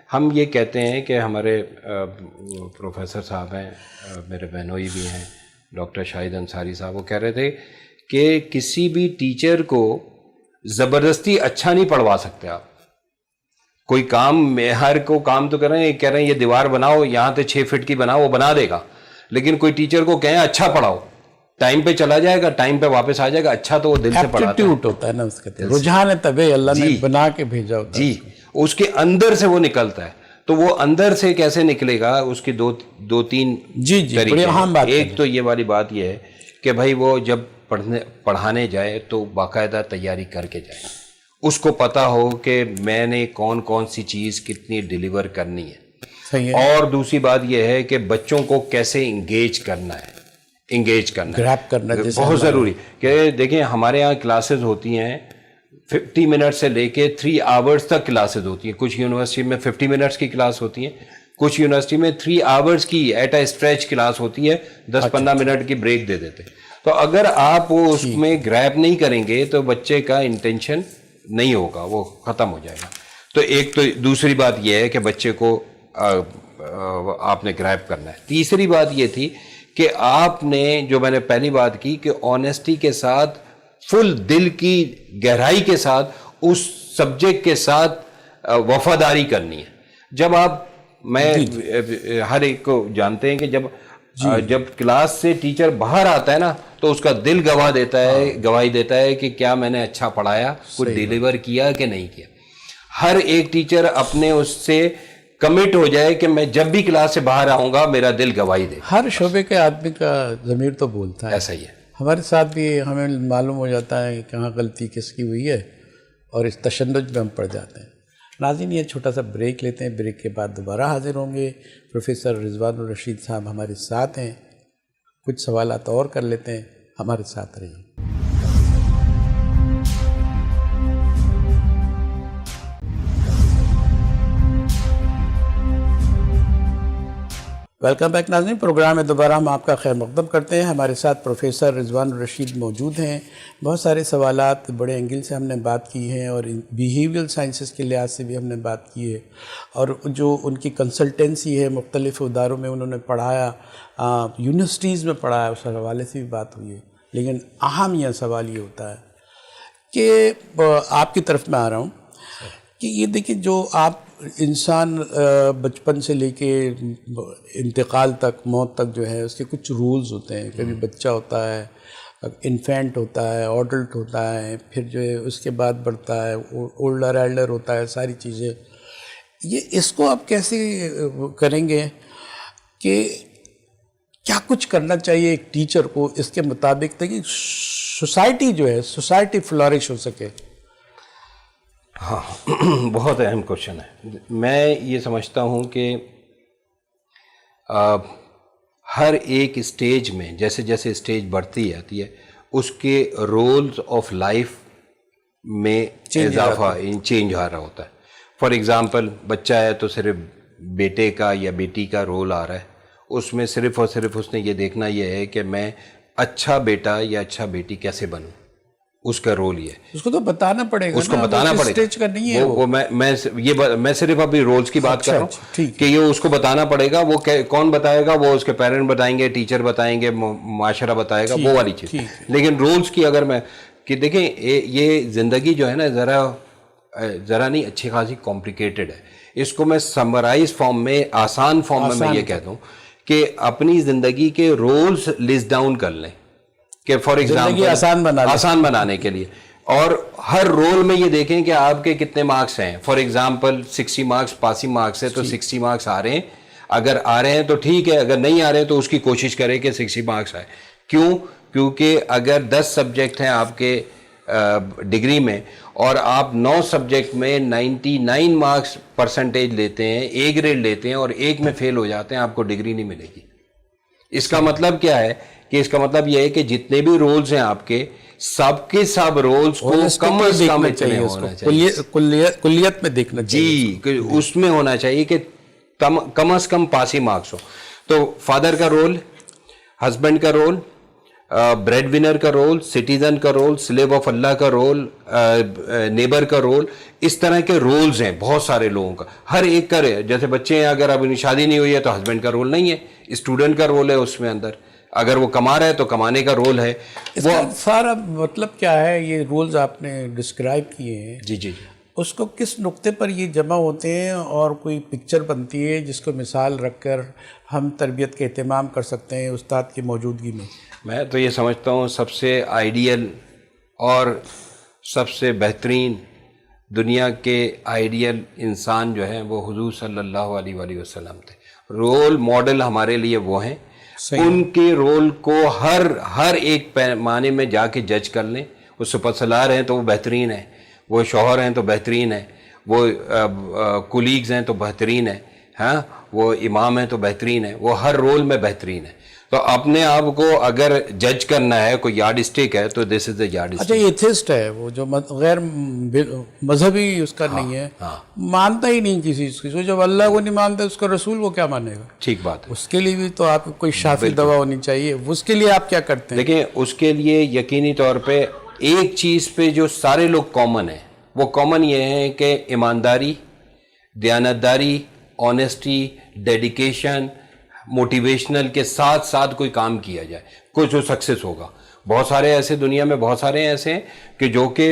ہم یہ کہتے ہیں کہ ہمارے پروفیسر صاحب ہیں، میرے بہنوئی بھی ہیں، ڈاکٹر شاہد انصاری صاحب، وہ کہہ رہے تھے کہ کسی بھی ٹیچر کو زبردستی اچھا نہیں پڑھوا سکتے آپ. کوئی کام ہر کو کام تو کہہ رہے ہیں یہ دیوار بناؤ یہاں سے 6 فٹ کی بناؤ، وہ بنا دے گا. لیکن کوئی ٹیچر کو کہیں اچھا پڑھاؤ، ٹائم پہ چلا جائے گا، ٹائم پہ واپس آ جائے گا. اچھا تو وہ دل سے پڑھاتا ہوتا ہے نا، اس کے رجحان ہے، طبع اللہ نے بنا کے بھیجا ہوتا ہے. جی اس کے اندر سے وہ نکلتا ہے. تو وہ اندر سے کیسے نکلے گا، اس کی دو تین طریقے ہیں. ایک تو یہ والی بات یہ ہے کہ بھائی وہ جب پڑھانے جائے تو باقاعدہ تیاری کر کے جائے، اس کو پتہ ہو کہ میں نے کون سی چیز کتنی ڈیلیور کرنی ہے. اور دوسری بات یہ ہے کہ بچوں کو کیسے انگیج کرنا ہے، گریپ کرنا بہت ضروری. کہ دیکھیں ہمارے یہاں کلاسز ہوتی ہیں 50 منٹ سے لے کے 3 آورز تک کلاسز ہوتی ہیں. کچھ یونیورسٹی میں 50 منٹس کی کلاس ہوتی ہیں، کچھ یونیورسٹی میں 3 آورز کی ایٹ اے اسٹریچ کلاس ہوتی ہے، 10-15 منٹ کی بریک دے دیتے. تو اگر آپ وہ اس میں گریپ نہیں کریں گے تو بچے کا انٹینشن نہیں ہوگا، وہ ختم ہو جائے گا. تو ایک تو دوسری بات یہ ہے کہ بچے کو آپ نے گریپ کرنا ہے. تیسری بات یہ تھی کہ آپ نے جو میں نے پہلی بات کی کہ آنیسٹی کے ساتھ، فل دل کی گہرائی کے ساتھ اس سبجیکٹ کے ساتھ وفاداری کرنی ہے. جب آپ میں ہر ایک کو جانتے ہیں کہ جب جب کلاس سے ٹیچر باہر آتا ہے نا تو اس کا دل گواہی دیتا ہے کہ کیا میں نے اچھا پڑھایا, کچھ ڈیلیور کیا کہ نہیں کیا. ہر ایک ٹیچر اپنے اس سے کمٹ ہو جائے کہ میں جب بھی کلاس سے باہر آؤں گا میرا دل گواہی دے. ہر شعبے کے آدمی کا ضمیر تو بولتا ہے. ایسا ہی ہے. ہمارے ساتھ بھی ہمیں معلوم ہو جاتا ہے کہ کہاں غلطی کس کی ہوئی ہے اور اس تشنج میں ہم پڑ جاتے ہیں. ناظرین, یہ چھوٹا سا بریک لیتے ہیں. بریک کے بعد دوبارہ حاضر ہوں گے. پروفیسر رضوان الرشید صاحب ہمارے ساتھ ہیں. کچھ سوالات اور کر لیتے ہیں. ہمارے ساتھ رہیے. ویلکم بیک ناظرین. پروگرام میں دوبارہ ہم آپ کا خیر مقدم کرتے ہیں. ہمارے ساتھ پروفیسر رضوان الرشید موجود ہیں. بہت سارے سوالات بڑے اینگل سے ہم نے بات کی ہے اور بیہیویئرل سائنسز کے لحاظ سے بھی ہم نے بات کی ہے, اور جو ان کی کنسلٹنسی ہے مختلف اداروں میں انہوں نے پڑھایا, یونیورسٹیز میں پڑھایا, اس حوالے سے بھی بات ہوئی ہے. لیکن اہم یہ سوال یہ ہوتا ہے کہ آپ کی طرف میں آ رہا ہوں کہ یہ دیکھیں, جو آپ انسان بچپن سے لے کے انتقال تک, موت تک جو ہے اس کے کچھ رولز ہوتے ہیں. کبھی بچہ ہوتا ہے, انفینٹ ہوتا ہے, ایڈلٹ ہوتا ہے, پھر جو ہے اس کے بعد بڑھتا ہے, اولڈر ایلڈر ہوتا ہے, ساری چیزیں. یہ اس کو آپ کیسے کریں گے کہ کیا کچھ کرنا چاہیے ایک ٹیچر کو اس کے مطابق تاکہ سوسائٹی جو ہے سوسائٹی فلورش ہو سکے؟ ہاں, بہت اہم کوشچن ہے. میں یہ سمجھتا ہوں کہ ہر ایک اسٹیج میں جیسے جیسے اسٹیج بڑھتی جاتی ہے اس کے رولز آف لائف میں اضافہ چینج آ رہا ہوتا ہے. فار ایگزامپل, بچہ ہے تو صرف بیٹے کا یا بیٹی کا رول آ رہا ہے. اس میں صرف اور صرف اس نے یہ دیکھنا یہ ہے کہ میں اچھا بیٹا یا اچھا بیٹی کیسے بنوں. اس کا رول یہ ہے. اس کو تو بتانا پڑے گا, اس کو بتانا پڑے گا. اسٹیج کا نہیں ہے وہ میں صرف ابھی رولز کی بات کر رہا ہوں کہ یہ اس کو بتانا پڑے گا. وہ کون بتائے گا؟ وہ اس کے پیرنٹ بتائیں گے, ٹیچر بتائیں گے, معاشرہ بتائے گا, وہ والی چیز. لیکن رولز کی اگر میں کہ دیکھیں یہ زندگی جو ہے نا ذرا نہیں اچھی خاصی کمپلیکیٹڈ ہے. اس کو میں سمرائز فارم میں, آسان فارم میں یہ کہتا ہوں کہ اپنی زندگی کے رولز لسٹ ڈاؤن کر لیں کہ فار ایگزامپل آسان بنانے کے لیے, اور ہر رول میں یہ دیکھیں کہ آپ کے کتنے مارکس ہیں. For example 60 marks passing marks ہے تو 60 مارکس آ رہے ہیں. اگر آ رہے ہیں تو ٹھیک ہے, اگر نہیں آ رہے ہیں تو اس کی کوشش کریں کہ 60 مارکس آئے. کیوں؟ کیونکہ اگر 10 سبجیکٹ ہیں آپ کے ڈگری میں اور آپ 9 سبجیکٹ میں 99 مارکس پرسنٹیج لیتے ہیں, A گریڈ لیتے ہیں اور ایک میں فیل ہو جاتے ہیں, آپ کو ڈگری نہیں ملے گی. اس کا مطلب کیا ہے کہ اس کا مطلب یہ ہے کہ جتنے بھی رولز ہیں آپ کے سب رولز کو کم از کم اتنے ہونا چاہیے, کلیت میں دیکھنا چاہیے. جی, اس میں ہونا چاہیے کہ کم از کم پاسنگ مارکس ہو. تو فادر کا رول, ہسبینڈ کا رول, بریڈ ونر کا رول, سٹیزن کا رول, سلیو آف اللہ کا رول, نیبر کا رول, اس طرح کے رولز ہیں بہت سارے لوگوں کا. ہر ایک کا, جیسے بچے ہیں, اگر اب شادی نہیں ہوئی ہے تو ہسبینڈ کا رول نہیں ہے, اسٹوڈنٹ کا رول ہے اس میں اندر. اگر وہ کما رہا ہے تو کمانے کا رول ہے. اس کا سارا مطلب کیا ہے؟ یہ رولز آپ نے ڈسکرائب کیے ہیں, جی, اس کو کس نقطے پر یہ جمع ہوتے ہیں اور کوئی پکچر بنتی ہے جس کو مثال رکھ کر ہم تربیت کے اہتمام کر سکتے ہیں استاد کی موجودگی میں؟ میں تو یہ سمجھتا ہوں سب سے آئیڈیل اور سب سے بہترین دنیا کے آئیڈیل انسان جو ہیں وہ حضور صلی اللہ علیہ وآلہ وسلم تھے. رول ماڈل ہمارے لیے وہ ہیں. ان کے رول کو ہر ایک پیمانے میں جا کے جج کر لیں. وہ سپرسلار ہیں تو وہ بہترین ہیں, وہ شوہر ہیں تو بہترین ہیں, وہ کولیگز ہیں تو بہترین ہیں, ہاں وہ امام ہیں تو بہترین ہیں, وہ ہر رول میں بہترین ہیں. تو اپنے آپ کو اگر جج کرنا ہے, کوئی یارڈ اسٹک ہے تو دس از اے یارڈ اسٹک. اچھا, ایتھسٹ ہے وہ جو غیر مذہبی اس کا نہیں ہے, مانتا ہی نہیں کسی چیز کو. جب اللہ کو نہیں مانتا اس کا رسول وہ کیا مانے گا؟ ٹھیک بات ہے. اس کے لیے بھی تو آپ کو کوئی شافی دوا ہونی چاہیے. اس کے لیے آپ کیا کرتے ہیں؟ دیکھیں, اس کے لیے یقینی طور پہ ایک چیز پہ جو سارے لوگ کامن ہیں, وہ کامن یہ ہے کہ ایمانداری, دیانتداری, آنیسٹی, ڈیڈیکیشن, موٹیویشنل کے ساتھ ساتھ کوئی کام کیا جائے, کچھ وہ سکسیس ہوگا. بہت سارے ایسے دنیا میں بہت سارے ایسے ہیں کہ جو کہ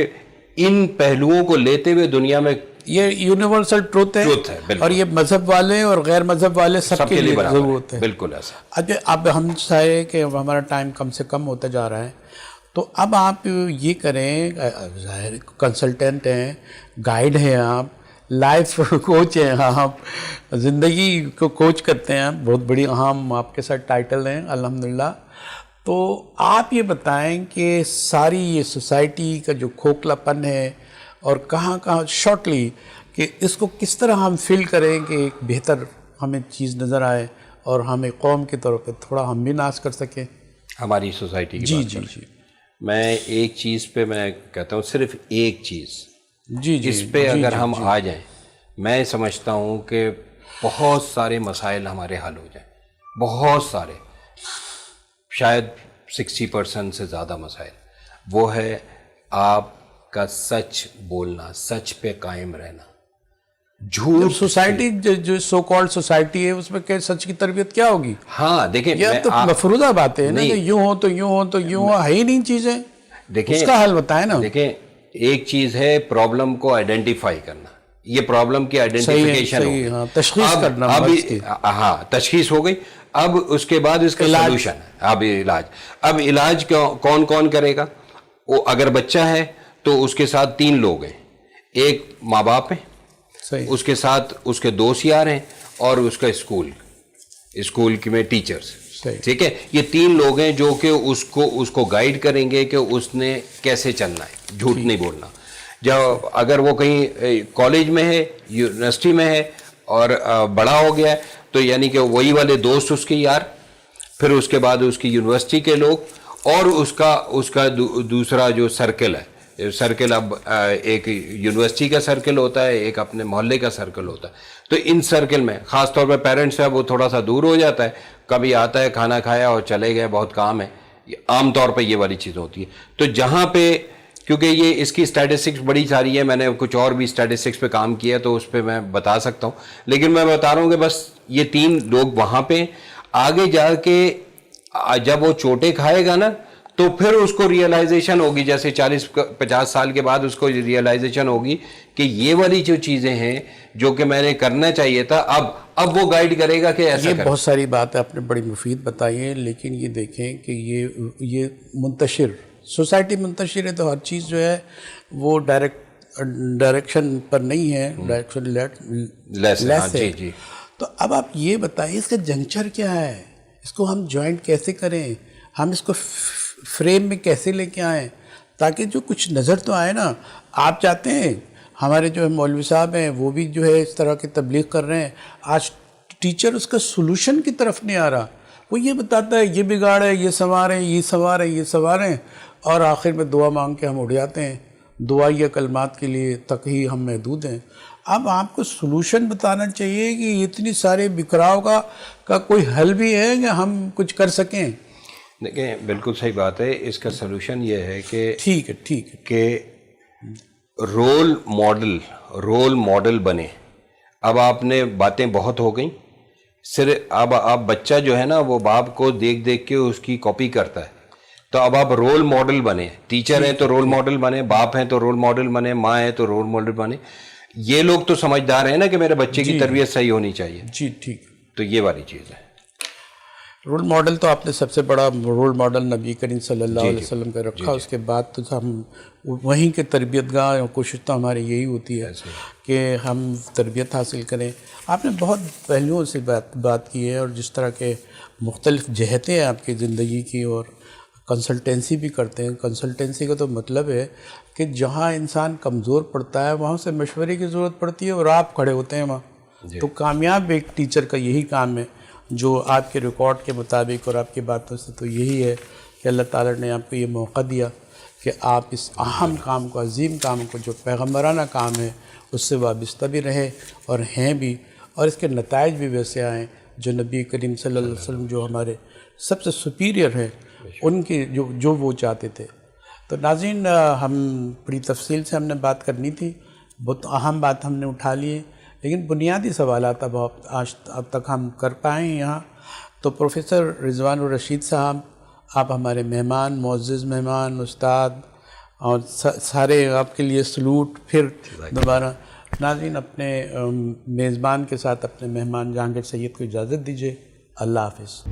ان پہلوؤں کو لیتے ہوئے دنیا میں یہ یونیورسل ٹروتھ ہے بالکل. اور یہ مذہب والے اور غیر مذہب والے سب کے لیے ضرورت ہے. بالکل ایسا. اچھا اب ہم چاہے کہ ہمارا ٹائم کم سے کم ہوتا جا رہا ہے، تو اب آپ یہ کریں، ظاہر کنسلٹنٹ ہیں، گائیڈ ہیں، آپ لائف کوچ ہیں، آپ زندگی کو کوچ کرتے ہیں، بہت بڑی اہم آپ کے ساتھ ٹائٹل ہیں الحمدللہ. تو آپ یہ بتائیں کہ ساری یہ سوسائٹی کا جو کھوکھلا پن ہے اور کہاں کہاں شارٹلی کہ اس کو کس طرح ہم فیل کریں کہ ایک بہتر ہمیں چیز نظر آئے اور ہمیں قوم کے طور پہ تھوڑا ہم بھی ناز کر سکیں ہماری سوسائٹی کی. جی میں ایک چیز پہ میں کہتا ہوں، صرف ایک چیز جی اس پہ اگر ہم آ جائیں، میں سمجھتا ہوں کہ بہت سارے مسائل ہمارے حل ہو جائیں. بہت سارے، شاید 60% سے زیادہ مسائل. وہ ہے آپ کا سچ بولنا، سچ پہ قائم رہنا. جھوٹ سوسائٹی جو سو کالڈ سوسائٹی ہے اس میں کہ سچ کی تربیت کیا ہوگی؟ ہاں دیکھیں، یہ تو مفروضہ باتیں ہیں نا کہ یوں ہو تو یوں ہو تو یوں ہو، ہے ہی نہیں چیزیں. دیکھیں اس کا حل بتائیں نا. دیکھیں ایک چیز ہے پرابلم کو آئیڈینٹیفائی کرنا، یہ پرابلم کی آئیڈینٹیفیکیشن ہو گئی، تشخیص کرنا. ہاں تشخیص ہو گئی. اب اس کے بعد اس کا سولوشن ہے، اب علاج. اب علاج کون کون کرے گا؟ وہ اگر بچہ ہے تو اس کے ساتھ 3 لوگ ہیں. ایک ماں باپ ہیں، اس کے ساتھ اس کے دوست یار ہیں، اور اس کا اسکول میں ٹیچرز. ٹھیک ہے، یہ 3 لوگ ہیں جو کہ اس کو گائیڈ کریں گے کہ اس نے کیسے چلنا ہے، جھوٹ نہیں بولنا. جب اگر وہ کہیں کالج میں ہے، یونیورسٹی میں ہے اور بڑا ہو گیا ہے تو یعنی کہ وہی والے دوست اس کے یار، پھر اس کے بعد اس کی یونیورسٹی کے لوگ، اور اس کا دوسرا جو سرکل ہے. سرکل اب ایک یونیورسٹی کا سرکل ہوتا ہے، ایک اپنے محلے کا سرکل ہوتا ہے. تو ان سرکل میں خاص طور پہ پیرنٹس ہے وہ تھوڑا سا دور ہو جاتا ہے، کبھی آتا ہے کھانا کھایا اور چلے گئے، بہت کام ہے، عام طور پہ یہ والی چیز ہوتی ہے. تو جہاں پہ کیونکہ یہ اس کی اسٹیٹسٹکس بڑی ساری ہے، میں نے کچھ اور بھی اسٹیٹسٹکس پہ کام کیا تو اس پہ میں بتا سکتا ہوں، لیکن میں بتا رہا ہوں کہ بس یہ 3 لوگ وہاں پہ آگے جا کے جب وہ چوٹیں کھائے گا نا تو پھر اس کو ریئلائزیشن ہوگی، جیسے 40-50 سال کے بعد اس کو ریئلائزیشن ہوگی کہ یہ والی جو چیزیں ہیں جو کہ میں نے کرنا چاہیے تھا، اب وہ گائیڈ کرے گا کہ ایسا یہ بہت ساری بات آپ نے بڑی مفید بتائی ہے. لیکن یہ دیکھیں کہ یہ منتشر سوسائٹی منتشر ہے، تو ہر چیز جو ہے وہ ڈائریکشن پر نہیں ہے، ڈائریکشن لیس ہے. جی. تو اب آپ یہ بتائیں اس کا جنکچر کیا ہے، اس کو ہم جوائنٹ کیسے کریں، ہم اس کو فریم میں کیسے لے کے آئیں تاکہ جو کچھ نظر تو آئے نا. آپ چاہتے ہیں ہمارے جو مولوی صاحب ہیں وہ بھی جو ہے اس طرح کی تبلیغ کر رہے ہیں، آج ٹیچر اس کا سولوشن کی طرف نہیں آ رہا، وہ یہ بتاتا ہے یہ بگاڑ ہے، یہ سنواریں، یہ سنواریں، یہ سنواریں، اور آخر میں دعا مانگ کے ہم اٹھ جاتے ہیں. دعائیہ کلمات کے لیے تک ہی ہم محدود ہیں. اب آپ کو سولوشن بتانا چاہیے کہ اتنی سارے بکھراؤ کا کوئی حل بھی ہے کہ ہم کچھ کر سکیں. دیکھیں بالکل صحیح بات ہے. اس کا سلوشن یہ ہے کہ ٹھیک ہے کہ رول ماڈل بنے. اب آپ نے باتیں بہت ہو گئیں، صرف اب آپ بچہ جو ہے نا وہ باپ کو دیکھ دیکھ کے اس کی کاپی کرتا ہے. تو اب آپ رول ماڈل بنے، ٹیچر ہیں تو رول ماڈل بنے، باپ ہیں تو رول ماڈل بنے، ماں ہے تو رول ماڈل بنے. یہ لوگ تو سمجھدار ہیں نا کہ میرے بچے کی تربیت صحیح ہونی چاہیے. جی ٹھیک. تو یہ والی چیز ہے. رول ماڈل تو آپ نے سب سے بڑا رول ماڈل نبی کریم صلی اللہ علیہ وسلم کا رکھا. اس کے بعد تو ہم وہیں کے تربیت گاہ اور کوشش تو ہماری یہی ہوتی ہے کہ ہم تربیت حاصل کریں. آپ نے بہت پہلوؤں سے بات کی ہے اور جس طرح کے مختلف جہتیں ہیں آپ کی زندگی کی، اور کنسلٹنسی بھی کرتے ہیں. کنسلٹنسی کا تو مطلب ہے کہ جہاں انسان کمزور پڑتا ہے وہاں سے مشورے کی ضرورت پڑتی ہے اور آپ کھڑے ہوتے ہیں وہاں. تو کامیاب ایک ٹیچر کا یہی کام ہے، جو آپ کے ریکارڈ کے مطابق اور آپ کی باتوں سے تو یہی ہے کہ اللہ تعالیٰ نے آپ کو یہ موقع دیا کہ آپ اس اہم کام کو، عظیم کام کو، جو پیغمبرانہ کام ہے، اس سے وابستہ بھی رہے اور ہیں بھی، اور اس کے نتائج بھی ویسے آئیں جو نبی کریم صلی اللہ علیہ وسلم جو ہمارے سب سے سپیریئر ہیں ان کی جو وہ چاہتے تھے. تو ناظرین، ہم بڑی تفصیل سے ہم نے بات کرنی تھی، بہت اہم بات ہم نے اٹھا لی ہے، لیکن بنیادی سوالات اب تک ہم کر پائیں یہاں. تو پروفیسر رضوان الرشید صاحب، آپ ہمارے مہمان، معزز مہمان، استاد، اور سارے آپ کے لیے سلوٹ پھر دوبارہ. ناظرین اپنے میزبان کے ساتھ اپنے مہمان جہانگیر سید کو اجازت دیجیے. اللہ حافظ.